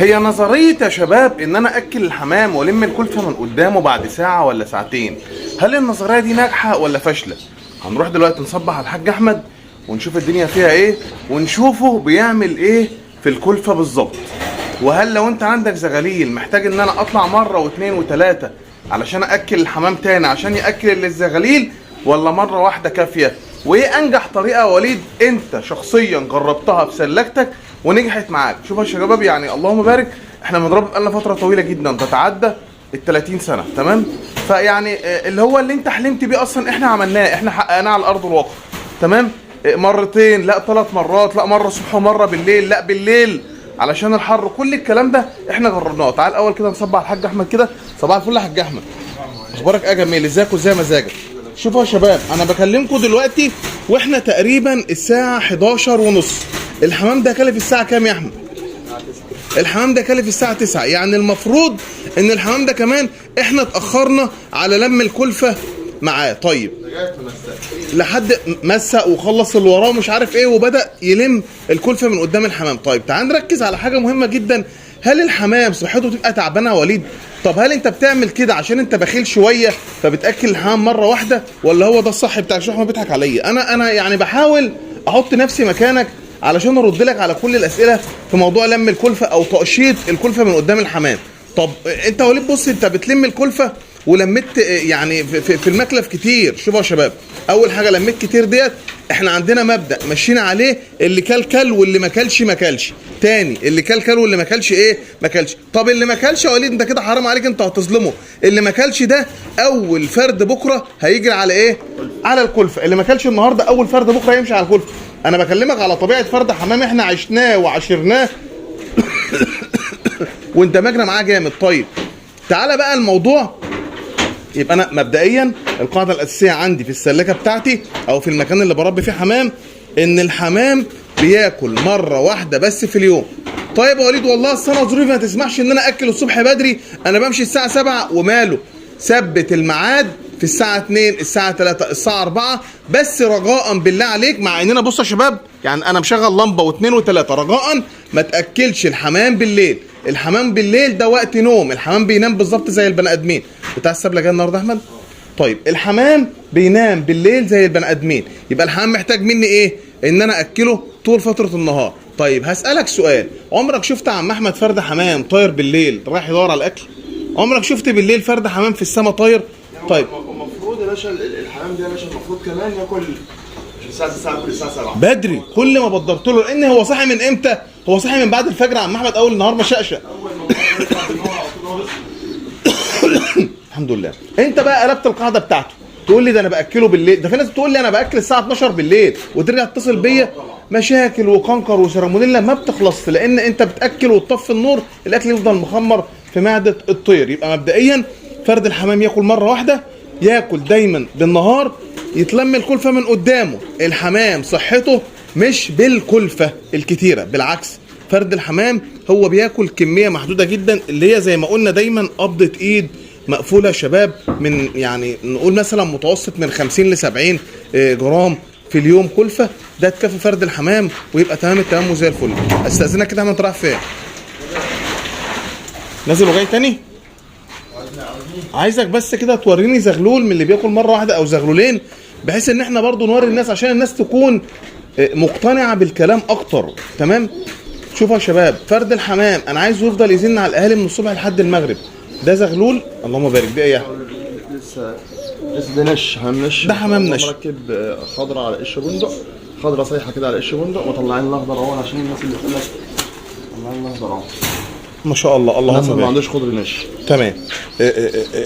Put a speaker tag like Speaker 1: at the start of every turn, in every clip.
Speaker 1: هي نظرية يا شباب ان انا اكل الحمام والم الكلفة من قدامه بعد ساعة ولا ساعتين. هل النظرية دي ناجحة ولا فاشلة؟ هنروح دلوقتي نصبح على الحاج احمد ونشوف الدنيا فيها ايه، ونشوفه بيعمل ايه في الكلفة بالظبط. وهل لو انت عندك زغاليل محتاج ان انا اطلع مرة واثنين وثلاثة علشان اكل الحمام تاني عشان ياكل الزغاليل، ولا مرة واحدة كافية؟ وايه انجح طريقة يا وليد انت شخصيا جربتها في سلكتك ونجحت معاك؟ شوف يا شباب، يعني اللهم بارك، احنا بنضرب بقالنا فترة طويلة جدا تتعدى ال 30 سنة، تمام؟ فيعني اللي هو اللي انت حلمت بيه اصلا احنا عملناه، احنا حققناه على ارض الواقع، تمام؟ مرتين، لا 3 مرات، لا مرة الصبح ومرة بالليل، لا بالليل علشان الحر، كل الكلام ده احنا جربناه. تعال اول كده نصبح على الحاج احمد كده. صباح الفل يا حاج احمد، اخبارك ايه يا جميل؟ ازيك وازاي مزاجك؟ شوفوا يا شباب، انا بكلمكم دلوقتي واحنا تقريبا الساعه 11 ونص. الحمام ده كلف الساعه كام يا احمد؟ الحمام ده كلف الساعه 9، يعني المفروض ان الحمام ده كمان احنا اتاخرنا على لم الكلفه معاه. طيب لحد مسق وخلص اللي وراه ومش عارف ايه وبدا يلم الكلفه من قدام الحمام. طيب تعال نركز على حاجه مهمه جدا. هل الحمام صحته تبقى تعبانه يا وليد؟ طب هل انت بتعمل كده عشان انت بخيل شويه فبتاكل الحمام مره واحده، ولا هو ده الصح بتاعك؟ عشان احمد بيضحك عليا، انا يعني بحاول احط نفسي مكانك علشان ارد لك على كل الاسئله في موضوع لم الكلفه او تقشيط الكلفه من قدام الحمام. طب انت يا وليد بص، انت بتلم الكلفه ولميت يعني في المكلف كتير. شوفوا يا شباب، اول حاجه لميت كتير ديت احنا عندنا مبدا ماشيين عليه، اللي كل واللي ما كلش ما كلش. تاني، اللي كل واللي ما كلش ايه؟ ما كلش. طب اللي ما كلش يا وليد انت كده حرام عليك، انت هتظلمه. اللي ما كلش ده اول فرد بكره هيجري على ايه؟ على الكلفه. اللي ما كلش النهارده اول فرد بكره يمشي على الكلفه. انا بكلمك على طبيعه فرد حمام احنا عشناه وعاشرناه واندمجنا معاه جامد. طيب تعالى بقى الموضوع، يبقى انا مبدئيا القاعده الاساسيه عندي في السلكه بتاعتي او في المكان اللي بربي فيه حمام ان الحمام بياكل مره واحده بس في اليوم. طيب يا وليد والله اصل انا ظروفي ما تسمحش ان انا اكل الصبح بدري، انا بمشي الساعه 7 وماله، ثبت الميعاد في الساعه 2 الساعه 3 الساعه 4 بس رجاء بالله عليك. مع اننا بصوا يا شباب، يعني انا مشغل لمبه واثنين وثلاثه، رجاء ما تاكلش الحمام بالليل. الحمام بالليل ده وقت نوم، الحمام بينام بالظبط زي البني ادمين. بتاع السبله جاي النهارده احمد؟ طيب الحمام بينام بالليل زي البني ادمين، يبقى الحمام محتاج مني ايه؟ ان انا اكله طول فتره النهار. طيب هسالك سؤال، عمرك شفت عم احمد فرد حمام طاير بالليل رايح يدور على الاكل؟ عمرك شفت بالليل فرد حمام في السماء طاير؟ طيب
Speaker 2: المفروض يا باشا الحمام ده يا باشا المفروض كمان ياكل الساعه 9 كل الساعه 7
Speaker 1: بدري. كل ما بدرت له، لان هو صاحي من امتى؟ هو صاحي من بعد الفجر يا عم احمد، اول النهار ما شقشق. الحمد لله. انت بقى قلبت القاعده بتاعته، تقول لي ده انا باكله بالليل. ده في ناس بتقول لي انا باكل الساعه 12 بالليل وترجع تتصل بيا. مشاكل وقنقر وسيرامونيلا ما بتخلص، لان انت بتاكل وتطفي النور الاكل يفضل مخمر في معده الطير. يبقى مبدئيا فرد الحمام ياكل مره واحده، ياكل دايما بالنهار، يتلم الكلفه من قدامه. الحمام صحته مش بالكلفه الكتيره، بالعكس فرد الحمام هو بياكل كميه محدوده جدا، اللي هي زي ما قلنا دايما قبضه ايد مقفوله يا شباب، من يعني نقول مثلا متوسط من 50 ل 70 جرام في اليوم كلفه. ده تكفي فرد الحمام ويبقى تمام التمام وزي الفل. استاذنك كده احمد، رايح فين؟ نازل وجاي تاني؟ عايزك بس كده توريني زغلول من اللي بياكل مره واحده او زغلولين، بحيث ان احنا برضو نوري الناس عشان الناس تكون مقتنعه بالكلام اكتر، تمام؟ شوفوا يا شباب، فرد الحمام انا عايزه يفضل يزن على الاهالي من الصبح لحد المغرب. ده زغلول، اللهم بارك. ده ايه؟
Speaker 2: لسه ده نش، حمام نش.
Speaker 1: ده حمام نش
Speaker 2: مركب خضره على قش بندق، خضره صيحه كده على قش بندق، وطلعين الاخضر اهو عشان الناس اللي بتقول لك طلعين الاخضر اهو.
Speaker 1: ما شاء الله، اللهم بارك.
Speaker 2: ما عندوش خضر نش،
Speaker 1: تمام.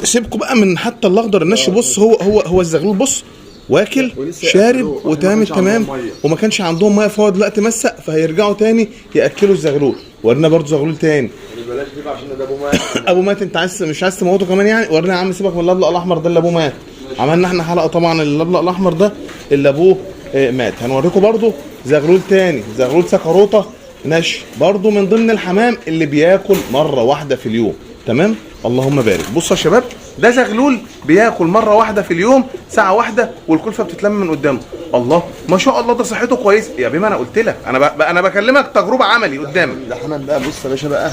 Speaker 1: سيبكم بقى من حتى الاخضر النش. بص هو الزغلول بص واكل شارب وتمام التمام، وما كانش عندهم ميه، فهو دلوقتي مسق، فهيرجعوا تاني ياكلوا الزغلول. ورينا برضو زغلول تاني.
Speaker 2: بلاش كده عشان ده ابو مات.
Speaker 1: ابو مات؟ انت عايز مش عايز تموته كمان يعني؟ ورينا يا عم، سيبك من اللبلق الاحمر ده اللي ابوه مات. عملنا احنا حلقه طبعا اللبلق الاحمر ده اللي ابوه مات. هنوريكم برضو زغلول تاني، زغلول سكروطه نش، برضو من ضمن الحمام اللي بياكل مره واحده في اليوم، تمام؟ اللهم بارك. بصوا يا شباب، ده زغلول بياكل مره واحده في اليوم ساعه واحده والكلفه بتتلم من قدامه. الله ما شاء الله، ده صحته كويس يا بيه. ما انا قلت لك، انا بكلمك تجربه عملي قدامك.
Speaker 2: ده حمام بقى، بص يا باشا بقى،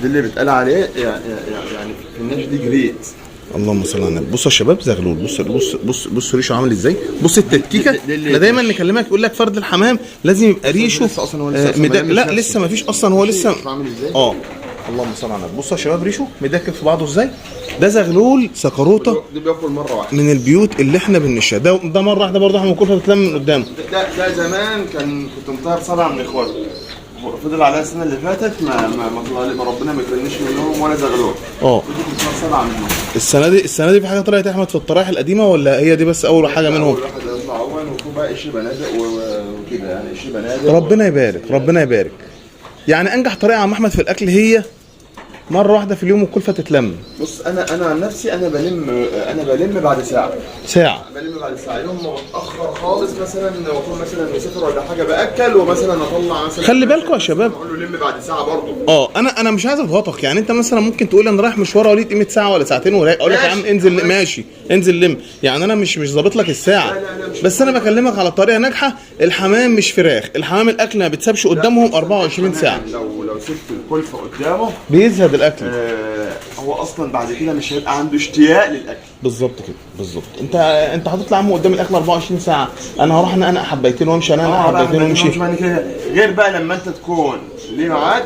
Speaker 2: دي اللي بيتقال عليه يعني في الناس دي جريت.
Speaker 1: اللهم صل على النبي. بصوا يا شباب زغلول، بص ريشه عامل ازاي، بص التكتيكه. احنا دايما نكلمك يقول لك فرد الحمام لازم يبقى ريشه لا لسه ما فيش اصلا، هو لسه اللهم صل على النبي. بصوا يا شباب ريشه مدكك في بعضه ازاي. ده زغلول سكروته،
Speaker 2: ده بياكل مره واحده
Speaker 1: من البيوت اللي احنا بنشها. ده مره واحده برضه احنا بناكلها بتتلم من قدامه.
Speaker 2: ده زمان كنت مطير 7 من اخواتي، فضل عليا السنه اللي فاتت ما طلع لي، ربنا ما يكرمنيش منهم ولا زغلول.
Speaker 1: فضل
Speaker 2: 7 منهم.
Speaker 1: السنه دي في حاجه طلعت يا احمد في الطرايح القديمه ولا هي دي بس اول حاجه منهم؟
Speaker 2: اول واحد يطلع اول، وفوق بقى قش بنادق وكده يعني قش بنادق.
Speaker 1: ربنا يبارك ربنا يبارك. يعني انجح طريقه يا عم احمد في الاكل هي مره واحده في اليوم والكلفه تتلم.
Speaker 2: بص انا عن نفسي انا بلم بعد ساعه. بلم بعد ساعه. يوم ما بتاخر خالص مثلا واكون مثلا مسافر ولا حاجه باكل، ومثلا اطلع مثلا.
Speaker 1: خلي بالكم يا شباب،
Speaker 2: اقول له لم بعد ساعه برضه.
Speaker 1: انا مش عايز اضغطك. يعني انت مثلا ممكن تقول انا رايح مشوار وليد قيمه ساعه ولا ساعتين ورايق، اقول لك يا عم انزل ماشي انزل لم. يعني انا مش ظابط لك الساعه.
Speaker 2: لا
Speaker 1: بس انا بكلمك على طريقه ناجحه. الحمام مش فراخ، الحمام الاكل ما بتسابش قدامهم 24 ساعه.
Speaker 2: لو سبت الكلفه قدامه
Speaker 1: بيزهد الاكل.
Speaker 2: هو اصلا بعد كده مش هيبقى عنده اشتياق للاكل.
Speaker 1: بالظبط كده بالظبط. انت حاطط لي عمو قدام الاكل 24 ساعه، انا هروح انا حبيتين وامشي، انا حبيتين وامشي.
Speaker 2: غير بقى لما انت تكون ليه ميعاد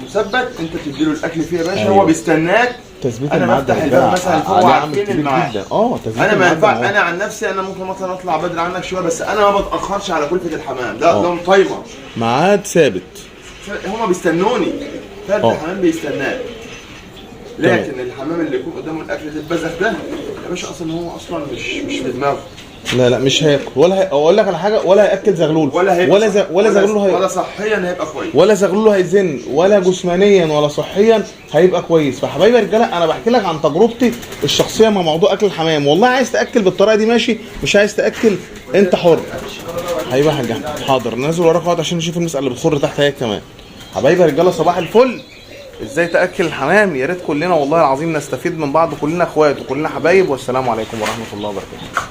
Speaker 2: مثبت، انت بتديله الاكل فيه يا باشا. أيوة. هو بيستناك.
Speaker 1: تثبيت
Speaker 2: انا بفتح الباب مثلا فهو عارفين الميعاد. انا ما ينفع. انا عن نفسي انا ممكن مثلا اطلع بدري عنك شويه، بس انا ما بتاخرش على كلفه الحمام. ده تايمر،
Speaker 1: ميعاد ثابت.
Speaker 2: هما بيستنوني. فرد الحمام بيستناك. لكن الحمام اللي يكون قدامه الاكل اللي اتبذخ ده يا باشا اصلا هو اصلا مش في دماغه.
Speaker 1: لا مش هياكل ولا اقول لك على حاجه، ولا هياكل زغلول ولا زغلول
Speaker 2: ولا صحيا هيبقى كويس،
Speaker 1: ولا زغلول هيزن، ولا جسمانيا ولا صحيا هيبقى كويس. فحبايبي يا رجاله انا بحكي لك عن تجربتي الشخصيه مع موضوع اكل الحمام. والله عايز تاكل بالطريقه دي ماشي، مش عايز تاكل انت حر. حبيبي يا حاج احمد حاضر، نازل وراك اقعد عشان نشوف المساله اللي بتخر تحت هي كمان. حبايبي يا رجاله صباح الفل. ازاي تاكل الحمام؟ يا ريت كلنا والله العظيم نستفيد من بعض، كلنا اخوات وكلنا حبايب. والسلام عليكم ورحمه الله وبركاته.